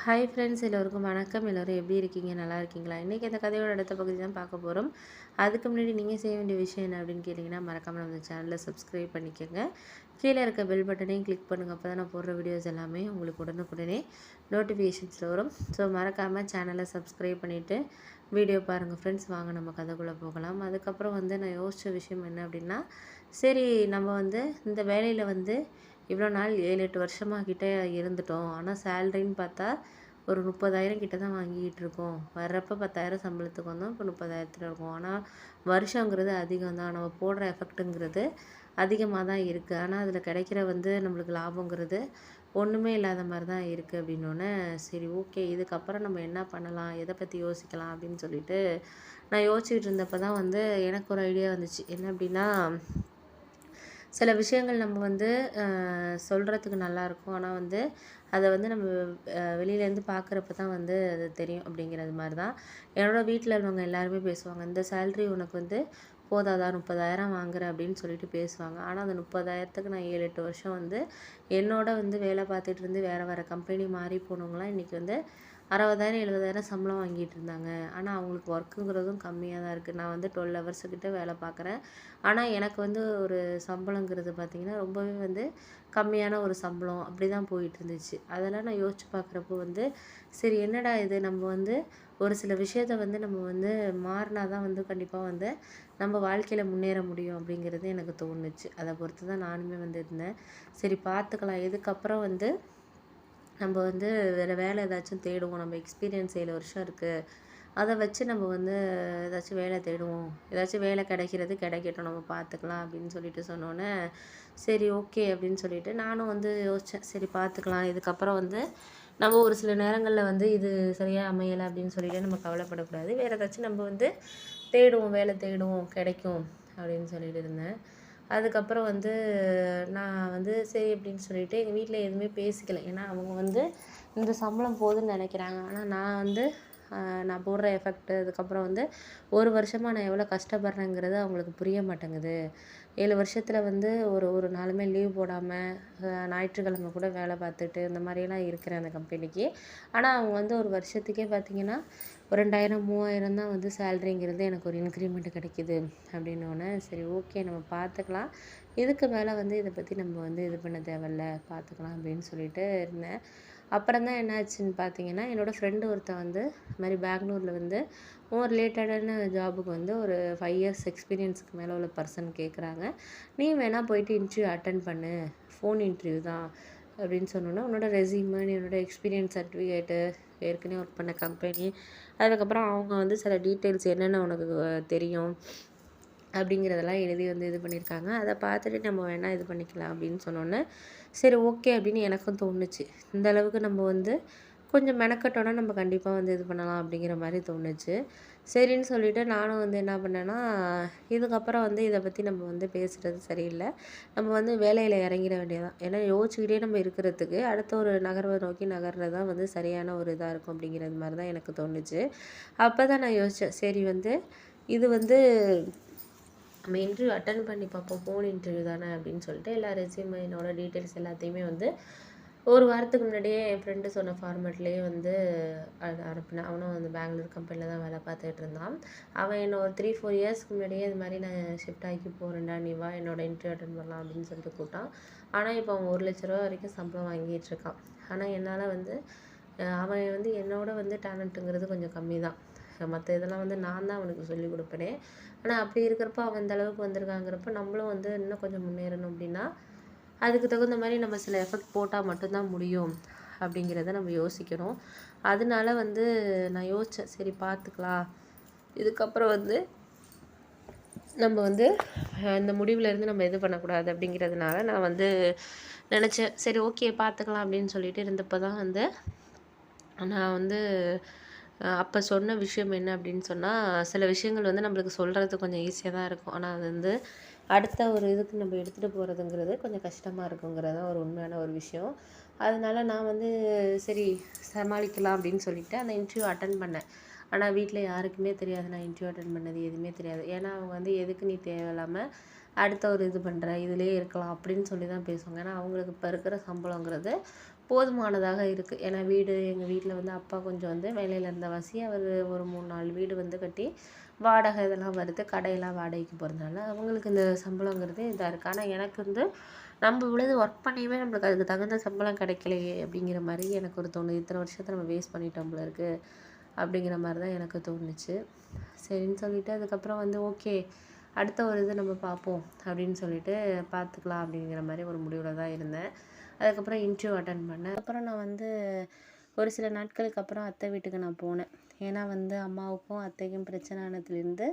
Hi friends, எல்லோருக்கும் வணக்கம். எல்லோரும் எப்படி இருக்கீங்க? நல்லா இருக்கீங்களா? இன்றைக்கி இந்த கதையோட அடுத்த பகுதி தான் பார்க்க போகிறோம். அதுக்கு முன்னாடி நீங்கள் செய்ய வேண்டிய விஷயம் என்ன அப்படின்னு கேட்டிங்கன்னா, மறக்காமல் நம்ம சேனலை சப்ஸ்கிரைப் பண்ணிக்கோங்க. கீழே இருக்க பெல் பட்டனையும் கிளிக் பண்ணுங்கள். அப்போ தான் நான் போடுற வீடியோஸ் எல்லாமே உங்களுக்கு உடனுக்குடனே நோட்டிஃபிகேஷன்ஸில் வரும். ஸோ மறக்காமல் சேனலை சப்ஸ்கிரைப் பண்ணிவிட்டு வீடியோ பாருங்கள் ஃப்ரெண்ட்ஸ். வாங்க நம்ம கதைக்குள்ளே போகலாம். அதுக்கப்புறம் நான் யோசித்த விஷயம் என்ன அப்படின்னா, சரி நம்ம இந்த வேலையில் இவ்வளோ நாள் 7-8 வருஷமாக கிட்டே இருந்துட்டோம். ஆனால் சேலரின்னு பார்த்தா ஒரு 30,000 கிட்ட தான் வாங்கிட்டு இருக்கோம். வர்றப்போ 10,000 சம்பளத்துக்கு வந்தோம். இப்போ 30,000 இருக்கும். ஆனால் வருஷங்கிறது அதிகம் தான். நம்ம போடுற எஃபெக்ட்டுங்கிறது அதிகமாக தான் இருக்குது. ஆனால் அதில் கிடைக்கிற நம்மளுக்கு லாபங்கிறது ஒன்றுமே இல்லாத மாதிரி தான் இருக்குது. அப்படின்னோடனே சரி ஓகே, இதுக்கப்புறம் நம்ம என்ன பண்ணலாம், எதை பற்றி யோசிக்கலாம் அப்படின்னு சொல்லிட்டு நான் யோசிச்சுட்டு இருந்தப்போ தான் எனக்கு ஒரு ஐடியா வந்துச்சு. என்ன அப்படின்னா, சில விஷயங்கள் நம்ம சொல்கிறதுக்கு நல்லாயிருக்கும். ஆனால் அதை நம்ம வெளியிலேருந்து பார்க்குறப்ப தான் அது தெரியும் அப்படிங்கிறது மாதிரி தான். என்னோடய வீட்டில் உள்ளவங்க எல்லாருமே பேசுவாங்க. இந்த சேல்ரி உனக்கு போதாதா, 30,000 வாங்குற அப்படின்னு சொல்லிட்டு பேசுவாங்க. ஆனால் அந்த 30,000த்துக்கு நான் 7-8 வருஷம் என்னோட வேலை பார்த்துட்டு இருந்து வேறு கம்பெனி மாறி போனவங்களாம் இன்றைக்கி 60,000 70,000 சம்பளம் வாங்கிட்டு இருந்தாங்க. ஆனால் அவங்களுக்கு ஒர்க்குங்கிறதும் கம்மியாக தான் இருக்குது. நான் 12 ஹவர்ஸுக்கிட்ட வேலை பார்க்குறேன். ஆனால் எனக்கு ஒரு சம்பளங்கிறது பார்த்திங்கன்னா ரொம்பவே கம்மியான ஒரு சம்பளம் அப்படி தான் போயிட்டு இருந்துச்சு. அதெல்லாம் நான் யோசிச்சு பார்க்குறப்போ சரி என்னடா இது, நம்ம ஒரு சில விஷயத்த நம்ம மாறினா தான் கண்டிப்பாக நம்ம வாழ்க்கையில் முன்னேற முடியும் அப்படிங்கிறது எனக்கு தோணுச்சு. அதை பொறுத்து தான் நானுமே இருந்தேன். சரி பார்த்துக்கலாம், இதுக்கப்புறம் நம்ம வேறு வேலை ஏதாச்சும் தேடுவோம். நம்ம எக்ஸ்பீரியன்ஸ் 7 வருஷம் இருக்குது. அதை வச்சு நம்ம ஏதாச்சும் வேலை தேடுவோம். ஏதாச்சும் வேலை கிடைக்கட்டும், நம்ம பார்த்துக்கலாம் அப்படின்னு சொல்லிட்டு சொன்னோன்னே சரி ஓகே அப்படின்னு சொல்லிட்டு நானும் யோசித்தேன். சரி பார்த்துக்கலாம், இதுக்கப்புறம் நம்ம ஒரு சில நேரங்களில் இது சரியாக அமையலை அப்படின்னு சொல்லிட்டு நம்ம கவலைப்படக்கூடாது. வேறு ஏதாச்சும் நம்ம தேடுவோம், வேலை தேடுவோம், கிடைக்கும் அப்படின்னு சொல்லிட்டு இருந்தேன். அதுக்கப்புறம் நான் சரி அப்படின்னு சொல்லிட்டு எங்கள் வீட்டில் எதுவுமே பேசிக்கல. ஏன்னா அவங்க இந்த சம்பளம் போதுன்னு நினைக்கிறாங்க. ஆனால் நான் போடுற எஃபெக்ட்டு, அதுக்கப்புறம் ஒரு வருஷமாக நான் எவ்வளோ கஷ்டப்படுறேங்கிறது அவங்களுக்கு புரிய மாட்டேங்குது. 7 வருஷத்தில் ஒரு ஒரு நாளுமே லீவ் போடாமல் ஞாயிற்றுக்கிழமை கூட வேலை பார்த்துட்டு இந்த மாதிரியெல்லாம் இருக்கிறேன் அந்த கம்பெனிக்கு. ஆனால் அவங்க ஒரு வருஷத்துக்கே பார்த்திங்கன்னா ஒரு 2,000 3,000 தான் சேலரிங்கிறது எனக்கு ஒரு இன்க்ரிமெண்ட் கிடைக்கிது. அப்படின்னோடனே சரி ஓகே, நம்ம பார்த்துக்கலாம், இதுக்கு மேலே இதை பற்றி நம்ம இது பண்ண தேவையில்ல, பார்த்துக்கலாம் அப்படின்னு சொல்லிட்டு இருந்தேன். அப்புறம் தான் என்னாச்சுன்னு பார்த்தீங்கன்னா, என்னோடய ஃப்ரெண்டு ஒருத்தன் இது மாதிரி பெங்களூரில் மோர் ரிலேட்டடான ஜாபுக்கு ஒரு 5 இயர்ஸ் எக்ஸ்பீரியன்ஸுக்கு மேலே உள்ள பர்சன் கேட்குறாங்க. நீ வேணால் போயிட்டு இன்டர்வியூ அட்டன் பண்ணு, ஃபோன் இன்டர்வியூ தான் அப்படின்னு சொன்னோன்னா, உன்னோட ரெஸ்யூமு, என்னோடய எக்ஸ்பீரியன்ஸ் சர்டிஃபிகேட்டு, ஏற்கனவே ஒர்க் பண்ண கம்பெனி, அதுக்கப்புறம் அவங்க சில டீட்டெயில்ஸ் என்னென்ன உனக்கு தெரியும் அப்படிங்கிறதெல்லாம் எழுதி இது பண்ணியிருக்காங்க. அதை பார்த்துட்டு நம்ம வேணால் இது பண்ணிக்கலாம் அப்படின்னு சொன்னோன்னே சரி ஓகே அப்படின்னு எனக்கும் தோணுச்சு. இந்த அளவுக்கு நம்ம கொஞ்சம் மெனக்கட்டோன்னா நம்ம கண்டிப்பாக இது பண்ணலாம் அப்படிங்கிற மாதிரி தோணுச்சு. சரின்னு சொல்லிவிட்டு நானும் என்ன பண்ணேன்னா, இதுக்கப்புறம் இதை பற்றி நம்ம பேசுகிறது சரியில்லை, நம்ம வேலையில் இறங்கிட வேண்டியதான். ஏன்னா யோசிச்சுக்கிட்டே நம்ம இருக்கிறதுக்கு அடுத்த ஒரு நகர்வை நோக்கி நகர்றது தான் சரியான ஒரு இதாக இருக்கும் அப்படிங்கிறது மாதிரி தான் எனக்கு தோணுச்சு. அப்போ தான் நான் யோசித்தேன், சரி இது நம்ம இன்டர்வியூ அட்டன் பண்ணி பார்ப்போம், ஃபோன் இன்டர்வியூ தானே அப்படின்னு சொல்லிட்டு எல்லா ரெஸ்யூமே, என்னோட டீட்டெயில்ஸ் எல்லாத்தையுமே ஒரு வாரத்துக்கு முன்னாடியே என் ஃப்ரெண்டு சொன்ன ஃபார்மேட்லேயே அனுப்பினேன். அவனும் பெங்களூர் கம்பெனியில் தான் வேலை பார்த்துட்டு இருந்தான். அவன் என்ன ஒரு 3-4 இயர்ஸ்க்கு முன்னாடியே இது மாதிரி நான் ஷிஃப்ட் ஆகி போகிறேன்டா, நீ வா என்னோட இன்டர்வியூ அட்டன் பண்ணலாம் அப்படின்னு சொல்லிட்டு கூப்பிட்டான். ஆனால் இப்போ அவன் 1 லட்ச ரூபா வரைக்கும் சம்பளம் வாங்கிட்டு இருக்கான். ஆனால் என்னால் அவன் என்னோட டேலண்ட்டுங்கிறது கொஞ்சம் கம்மி தான். மற்ற இதெல்லாம் நான் தான் அவனுக்கு சொல்லிக் கொடுப்பேனே. ஆனால் அப்படி இருக்கிறப்ப அவன் இந்த அளவுக்கு வந்திருக்காங்கிறப்ப நம்மளும் இன்னும் கொஞ்சம் முன்னேறணும் அப்படின்னா அதுக்கு தகுந்த மாதிரி நம்ம சில எஃபெக்ட் போட்டால் மட்டும்தான் முடியும் அப்படிங்கிறத நம்ம யோசிக்கணும். அதனால நான் யோசித்தேன், சரி பார்த்துக்கலாம், இதுக்கப்புறம் நம்ம இந்த முடிவுலேருந்து நம்ம இது பண்ணக்கூடாது அப்படிங்கிறதுனால நான் நினச்சேன், சரி ஓகே பார்த்துக்கலாம் அப்படின்னு சொல்லிட்டு இருந்தப்போ தான் நான் அப்போ சொன்ன விஷயம் என்ன அப்படின்னு சொன்னால், சில விஷயங்கள் நம்மளுக்கு சொல்கிறது கொஞ்சம் ஈஸியாக தான் இருக்கும். ஆனால் அது அடுத்த ஒரு இதுக்கு நம்ம எடுத்துகிட்டு போகிறதுங்கிறது கொஞ்சம் கஷ்டமாக இருக்குங்கிறது தான் ஒரு உண்மையான ஒரு விஷயம். அதனால நான் சரி சமாளிக்கலாம் அப்படின்னு சொல்லிட்டு அந்த இன்டர்வியூ அட்டன் பண்ணேன். ஆனால் வீட்டில் யாருக்குமே தெரியாது நான் இன்டர்வியூ அட்டன் பண்ணது, எதுவுமே தெரியாது. ஏன்னா அவங்க எதுக்கு நீ தேவையில்லாமல் அடுத்த ஒரு இது பண்ணுற, இதிலே இருக்கலாம் அப்படின்னு சொல்லி தான் பேசுவாங்க. ஏன்னா அவங்களுக்கு இப்போ இருக்கிற சம்பளங்கிறது போதுமானதாக இருக்குது. ஏன்னா வீடு எங்கள் வீட்டில் வந்து அப்பா கொஞ்சம் வந்து வேலையில் இருந்தவாசி, அவர் ஒரு 3 4 வீடு வந்து கட்டி வாடகை இதெல்லாம் வருது, கடையெல்லாம் வாடகைக்கு போகிறதுனால அவங்களுக்கு இந்த சம்பளங்கிறது இதாக இருக்குது. ஆனால் எனக்கு வந்து நம்ம இவ்வளவு ஒர்க் பண்ணியுமே நம்மளுக்கு அதுக்கு தகுந்த சம்பளம் கிடைக்கலையே அப்படிங்கிற மாதிரி எனக்கு ஒரு தோணுது. இத்தனை வருஷத்தை நம்ம வேஸ்ட் பண்ணிட்டோம் போல இருக்குது அப்படிங்கிற மாதிரி தான் எனக்கு தோணுச்சு. சரின்னு சொல்லிட்டு அதுக்கப்புறம் வந்து ஓகே, அடுத்த ஒரு இது நம்ம பார்ப்போம் அப்படின்னு சொல்லிட்டு பார்த்துக்கலாம் அப்படிங்கிற மாதிரி ஒரு முடிவில் தான் இருந்தேன். அதுக்கப்புறம் இன்டர்வியூ அட்டன் பண்ணேன். அப்புறம் நான் வந்து ஒரு சில நாட்களுக்கு அப்புறம் அத்தை வீட்டுக்கு நான் போனேன். ஏன்னா வந்து அம்மாவுக்கும் அத்தைக்கும் பிரச்சனை ஆனதுலேருந்து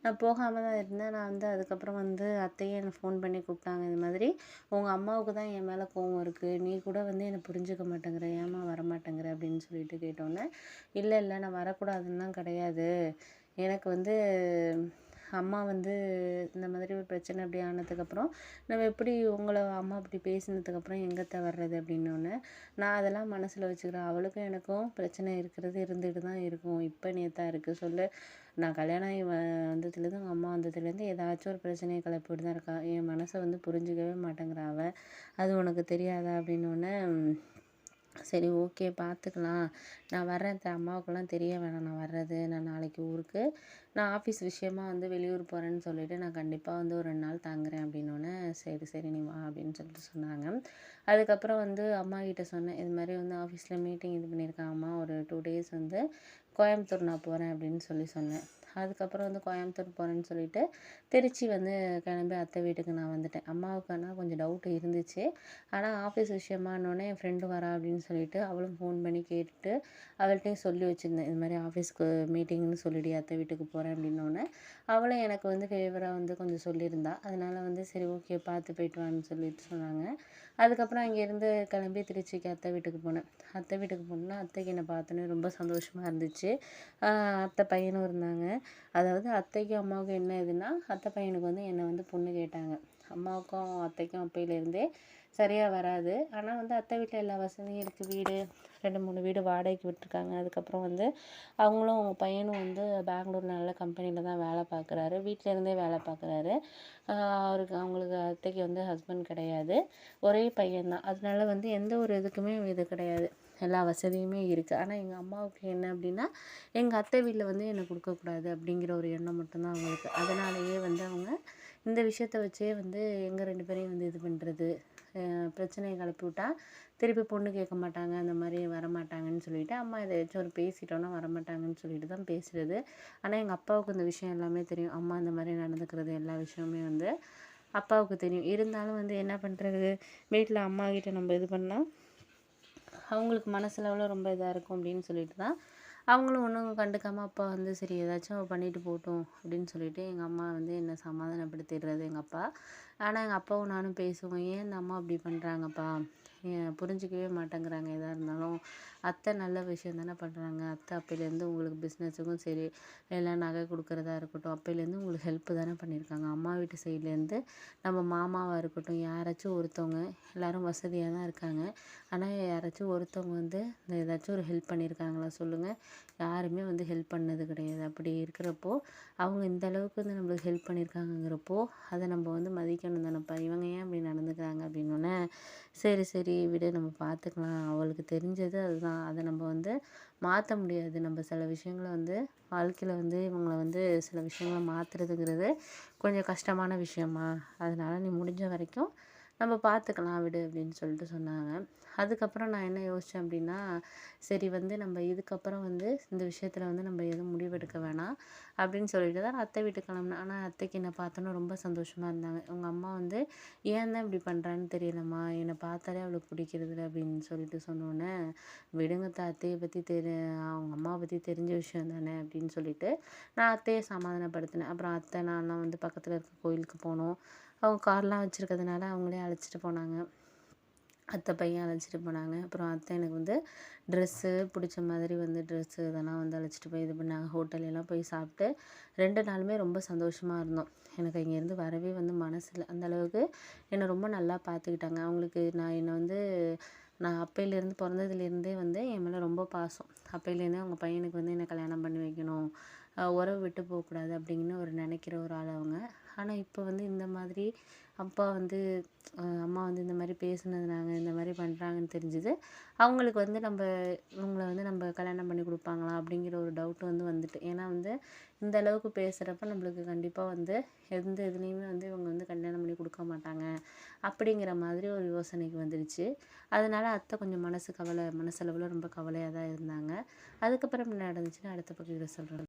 நான் போகாமல் தான் இருந்தேன். நான் வந்து அதுக்கப்புறம் வந்து அத்தையே என்னை ஃபோன் பண்ணி கூப்பிட்டாங்க. இது மாதிரி உங்கள் அம்மாவுக்கு தான் என் மேலே கோவம் இருக்குது, நீ கூட வந்து என்னை புரிஞ்சுக்க மாட்டேங்கிற, ஏம்மா வரமாட்டேங்கிற அப்படின்னு சொல்லிட்டு கேட்டோன்னே, இல்லை இல்லை நான் வரக்கூடாதுன்னுலாம் கிடையாது, எனக்கு வந்து அம்மா வந்து இந்த மாதிரி ஒரு பிரச்சனை அப்படி ஆனதுக்கப்புறம் நம்ம எப்படி உங்களை அம்மா அப்படி பேசினதுக்கப்புறம் எங்கத்த வர்றது அப்படின்னோடனே, நான் அதெல்லாம் மனசில் வச்சுக்கிறேன், அவளுக்கும் எனக்கும் பிரச்சனை இருக்கிறது இருந்துட்டு தான் இருக்கும், இப்போ நேத்தா இருக்குது சொல்லு, நான் கல்யாணம் ஆகி வந்ததுலேருந்து உங்கள் அம்மா வந்ததுலேருந்து ஏதாச்சும் ஒரு பிரச்சனையை கிளப்பிட்டு தான் இருக்கா, என் மனசை வந்து புரிஞ்சிக்கவே மாட்டேங்கிறா அவள், அது உனக்கு தெரியாதா அப்படின்னோடனே, சரி ஓகே பார்த்துக்கலாம், நான் வர்றேன் அம்மாவுக்கெல்லாம் தெரிய வேணாம் நான் வர்றது, நான் நாளைக்கு ஊருக்கு நான் ஆஃபீஸ் விஷயமா வந்து வெளியூர் போகிறேன்னு சொல்லிவிட்டு நான் கண்டிப்பாக வந்து ஒரு 2 நாள் தங்குறேன் அப்படின்னோடனே, சரி சரி நீ வா அப்படின்னு சொல்லிட்டு சொன்னாங்க. அதுக்கப்புறம் வந்து அம்மா கிட்ட சொன்னேன், இது மாதிரி வந்து ஆஃபீஸில் மீட்டிங் இது பண்ணியிருக்காங்க அம்மா, ஒரு 2 டேஸ் வந்து கோயம்புத்தூர் நான் போகிறேன் அப்படின்னு சொன்னேன். அதுக்கப்புறம் வந்து கோயம்புத்தூர் போகிறேன்னு சொல்லிட்டு திருச்சி வந்து கிளம்பி அத்தை வீட்டுக்கு நான் வந்துட்டேன். அம்மாவுக்கு ஆனால் கொஞ்சம் டவுட் இருந்துச்சு. ஆனால் ஆஃபீஸ் விஷயமானோடனே என் ஃப்ரெண்டு வரா அப்படின்னு சொல்லிட்டு அவளும் ஃபோன் பண்ணி கேட்டுட்டு அவள்கிட்டையும் சொல்லி வச்சுருந்தேன், இது மாதிரி ஆஃபீஸ்க்கு மீட்டிங்னு சொல்லிடி அத்தை வீட்டுக்கு போகிறேன் அப்படின்னோடனே, அவளும் எனக்கு வந்து ஃபேவராக வந்து கொஞ்சம் சொல்லியிருந்தா. அதனால் வந்து சரி ஓகே பார்த்து போயிட்டு வான்னு சொல்லிட்டு சொன்னாங்க. அதுக்கப்புறம் அங்கேருந்து கிளம்பி திருச்சிக்கு அத்தை வீட்டுக்கு போனேன். அத்தை வீட்டுக்கு போனேன்னா அத்தைக்கு என்னை பார்த்தோன்னே ரொம்ப சந்தோஷமாக இருந்துச்சு. அத்தை பையனும் இருந்தாங்க. அதாவது அத்தைக்கும் அம்மாவுக்கும் என்ன இதுன்னா, அத்தை பையனுக்கு வந்து என்னை வந்து பொண்ணு கேட்டாங்க. அம்மாவுக்கும் அத்தைக்கும் அப்பையிலேருந்தே சரியாக வராது. ஆனால் வந்து அத்தை வீட்டில் எல்லா வசதியும் இருக்குது, வீடு 2 3 வீடு வாடகைக்கு விட்டுருக்காங்க. அதுக்கப்புறம் வந்து அவங்களும் அவங்க பையனும் வந்து பெங்களூரில் நல்ல கம்பெனியில் தான் வேலை பார்க்குறாரு, வீட்டிலேருந்தே வேலை பார்க்குறாரு. அவங்களுக்கு அத்தைக்கு வந்து ஹஸ்பண்ட் கிடையாது, ஒரே பையன்தான். அதனால வந்து எந்த ஒரு இதுக்குமே இது கிடையாது, எல்லா வசதியுமே இருக்குது. ஆனால் எங்கள் அம்மாவுக்கு என்ன அப்படின்னா, எங்கள் அத்தை வீட்டில் வந்து என்னை கொடுக்கக்கூடாது அப்படிங்கிற ஒரு எண்ணம் மட்டும்தான் அவங்களுக்கு. அதனாலேயே வந்து அவங்க இந்த விஷயத்த வச்சே வந்து எங்கள் 2 பேரையும் வந்து இது பண்ணுறது, பிரச்சனையை கிளப்பி விட்டா திருப்பி பொண்ணு கேட்க மாட்டாங்க, அந்த மாதிரி வரமாட்டாங்கன்னு சொல்லிட்டு அம்மா எதாச்சும் ஒரு பேசிட்டோன்னா வரமாட்டாங்கன்னு சொல்லிட்டு தான் பேசுகிறது. ஆனால் எங்கள் அப்பாவுக்கு இந்த விஷயம் எல்லாமே தெரியும், அம்மா இந்த மாதிரி நடந்துக்கிறது எல்லா விஷயமே வந்து அப்பாவுக்கு தெரியும். இருந்தாலும் வந்து என்ன பண்ணுறது, வீட்டில் அம்மா கிட்ட நம்ம இது பண்ணால் அவங்களுக்கு மனசளவில் ரொம்ப இதாக இருக்கும் அப்படின்னு சொல்லிட்டு தான் அவங்களும் ஒன்றும் கண்டுக்காமல் அப்பா வந்து சரி ஏதாச்சும் பண்ணிட்டு போகட்டும் அப்படின்னு சொல்லிட்டு எங்கள் அம்மா வந்து என்னை சமாதானப்படுத்திடுறது எங்கள் அப்பா. ஆனால் எங்கள் அப்பாவும் நானும் பேசுவோம், ஏன் இந்த அம்மா அப்படி பண்ணுறாங்கப்பா, புரிஞ்சிக்கவே மாட்டேங்கிறாங்க எதாக இருந்தாலும், அத்தை நல்ல விஷயம் தானே பண்ணுறாங்க, அத்தை அப்பையிலேருந்து உங்களுக்கு பிஸ்னஸுக்கும் சரி எல்லாம் நகை கொடுக்குறதா இருக்கட்டும் அப்பையிலேருந்து உங்களுக்கு ஹெல்ப் தானே பண்ணியிருக்காங்க, அம்மா வீட்டு சைட்லேருந்து நம்ம மாமாவாக இருக்கட்டும் யாராச்சும் ஒருத்தவங்க எல்லோரும் வசதியாக தான் இருக்காங்க, ஆனால் யாராச்சும் ஒருத்தவங்க வந்து இந்த ஏதாச்சும் ஒரு ஹெல்ப் பண்ணியிருக்காங்களா சொல்லுங்கள், யாருமே வந்து ஹெல்ப் பண்ணது கிடையாது. அப்படி இருக்கிறப்போ அவங்க இந்த அளவுக்கு வந்து நம்மளுக்கு ஹெல்ப் பண்ணியிருக்காங்கங்கிறப்போ அதை நம்ம வந்து மதிக்கணும் தானேப்பா, இவங்க ஏன் அப்படி நடந்துக்கிறாங்க அப்படின்னோடனே, சரி சரி விடு நம்ம பார்த்துக்கலாம், அவளுக்கு தெரிஞ்சது அதுதான், அதை நம்ம வந்து மாற்ற முடியாது, நம்ம சில விஷயங்களை வந்து வாழ்க்கையில் வந்து இவங்களை வந்து சில விஷயங்களை மாற்றுறதுங்கிறது கொஞ்சம் கஷ்டமான விஷயமா, அதனால் நீ முடிஞ்ச வரைக்கும் நம்ம பார்த்துக்கலாம் விடு அப்படின்னு சொல்லிட்டு சொன்னாங்க. அதுக்கப்புறம் நான் என்ன யோசித்தேன் அப்படின்னா, சரி வந்து நம்ம இதுக்கப்புறம் வந்து இந்த விஷயத்தில் வந்து நம்ம எதுவும் முடிவெடுக்க வேணாம் அப்படின்னு சொல்லிட்டு தான் நான் அத்தை வீட்டுக்கு கிளம்புனேன். ஆனால் அத்தைக்கு என்னை பார்த்தோன்னா ரொம்ப சந்தோஷமாக இருந்தாங்க. உங்கள் அம்மா வந்து ஏன் தான் இப்படி பண்ணுறான்னு தெரியலம்மா, என்னை பார்த்தாலே அவளுக்கு பிடிக்கிறதில்ல அப்படின்னு சொல்லிட்டு சொன்னோன்னே, விடுங்க அத்தையை பற்றி அவங்க அம்மாவை பற்றி தெரிஞ்ச விஷயம் தானே அப்படின்னு சொல்லிட்டு நான் அத்தையை சமாதானப்படுத்தினேன். அப்புறம் அத்தை நான்லாம் வந்து பக்கத்தில் இருக்க கோயிலுக்கு போனோம். அவங்க கார்லாம் வச்சுருக்கிறதுனால அவங்களே அழைச்சிட்டு போனாங்க, அத்தை பையன் அழைச்சிட்டு போனாங்க. அப்புறம் அத்தை எனக்கு வந்து ட்ரெஸ்ஸு பிடிச்ச மாதிரி வந்து ட்ரெஸ்ஸு இதெல்லாம் வந்து அழைச்சிட்டு போய் இது பண்ணாங்க. ஹோட்டல்லாம் போய் சாப்பிட்டு 2 நாளுமே ரொம்ப சந்தோஷமாக இருந்தோம். எனக்கு இங்கேருந்து வரவே வந்து மனசில்ல, அந்தளவுக்கு என்னை ரொம்ப நல்லா பார்த்துக்கிட்டாங்க. அவங்களுக்கு என்னை வந்து நான் அப்பையிலேருந்து பிறந்ததுலேருந்தே வந்து என் மேலே ரொம்ப பாசம். அப்பையிலேருந்தே அவங்க பையனுக்கு வந்து என்னை கல்யாணம் பண்ணி வைக்கணும் உறவு விட்டு போகக்கூடாது அப்படின்னு நினைக்கிற ஒரு ஆள் அவங்க. ஆனால் இப்போ வந்து இந்த மாதிரி அப்பா வந்து அம்மா வந்து இந்த மாதிரி பேசுனதுனால இந்த மாதிரி பண்ணுறாங்கன்னு தெரிஞ்சுது. அவங்களுக்கு வந்து இவங்கள வந்து நம்ம கல்யாணம் பண்ணி கொடுப்பாங்களா அப்படிங்கிற ஒரு டவுட் வந்து வந்துட்டு. ஏன்னா வந்து இந்த அளவுக்கு பேசுகிறப்ப நம்மளுக்கு கண்டிப்பாக வந்து எந்த இதுலேயுமே வந்து இவங்க வந்து கல்யாணம் பண்ணி கொடுக்க மாட்டாங்க அப்படிங்கிற மாதிரி ஒரு யோசனைக்கு வந்துடுச்சு. அதனால அத்தை கொஞ்சம் மனசளவில் ரொம்ப கவலையாக தான் இருந்தாங்க. அதுக்கப்புறம் என்ன நடந்துச்சுன்னு அடுத்த பகுதியில் சொல்கிறேன்.